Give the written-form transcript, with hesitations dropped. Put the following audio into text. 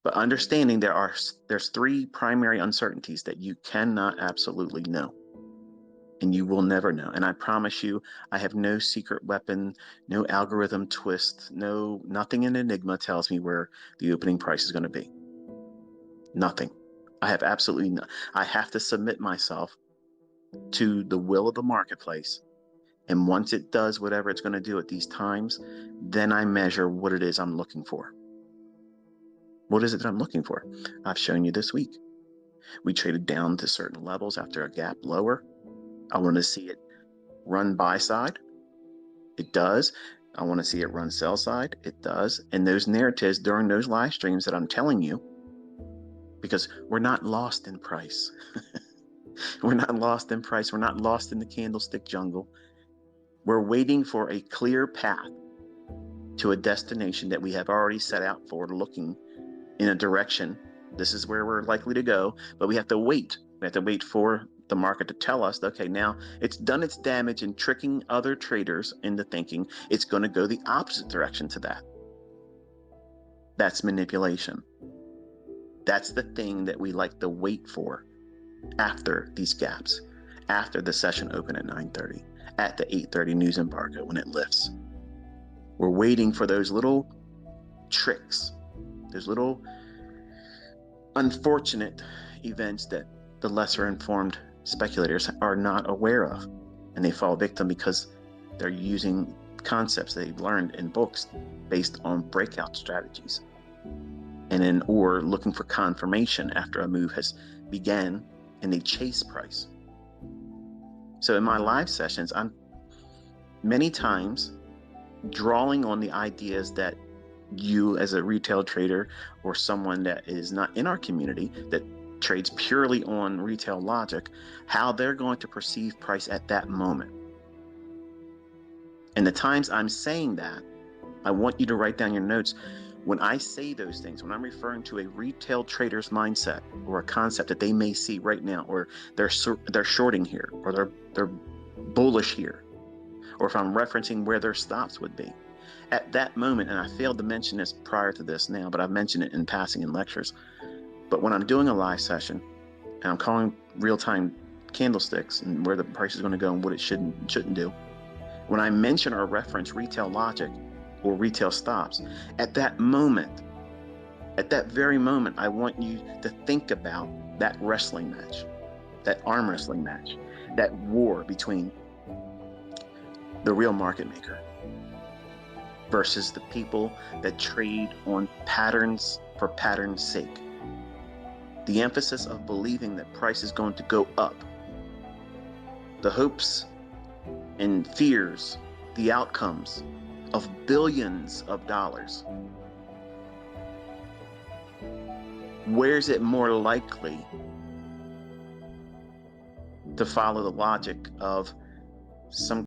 But understanding there's three primary uncertainties that you cannot absolutely know, and you will never know. And I promise you, I have no secret weapon, no algorithm twist, nothing in Enigma tells me where the opening price is going to be. Nothing. I have absolutely no. I have to submit myself to the will of the marketplace. And once it does whatever it's going to do at these times, then I measure what it is I'm looking for. What is it that I'm looking for? I've shown you this week. We traded down to certain levels after a gap lower. I want to see it run buy side. It does. I want to see it run sell side. It does. And those narratives during those live streams that I'm telling you, because we're not lost in price. We're not lost in price. We're not lost in the candlestick jungle. We're waiting for a clear path to a destination that we have already set out for, looking in a direction. This is where we're likely to go, but we have to wait. We have to wait for the market to tell us, okay, now it's done its damage in tricking other traders into thinking it's going to go the opposite direction to that. That's manipulation. That's the thing that we like to wait for after these gaps, after the session open at 9:30, at the 8:30 news embargo when it lifts. We're waiting for those little tricks, those little unfortunate events that the lesser informed speculators are not aware of, and they fall victim because they're using concepts they've learned in books based on breakout strategies, or looking for confirmation after a move has began, and they chase price. So in my live sessions, I'm many times drawing on the ideas that you as a retail trader or someone that is not in our community that trades purely on retail logic, how they're going to perceive price at that moment. And the times I'm saying that, I want you to write down your notes. When I say those things, when I'm referring to a retail trader's mindset or a concept that they may see right now, or they're shorting here, or they're bullish here, or if I'm referencing where their stops would be at that moment, and I failed to mention this prior to this now, but I've mentioned it in passing in lectures. But when I'm doing a live session and I'm calling real-time candlesticks and where the price is going to go and what it shouldn't do, when I mention or reference retail logic or retail stops, at that moment, at that very moment, I want you to think about that wrestling match, that arm wrestling match, that war between the real market maker versus the people that trade on patterns for pattern's sake. The emphasis of believing that price is going to go up. The hopes and fears, the outcomes of billions of dollars. Where's it more likely to follow the logic of some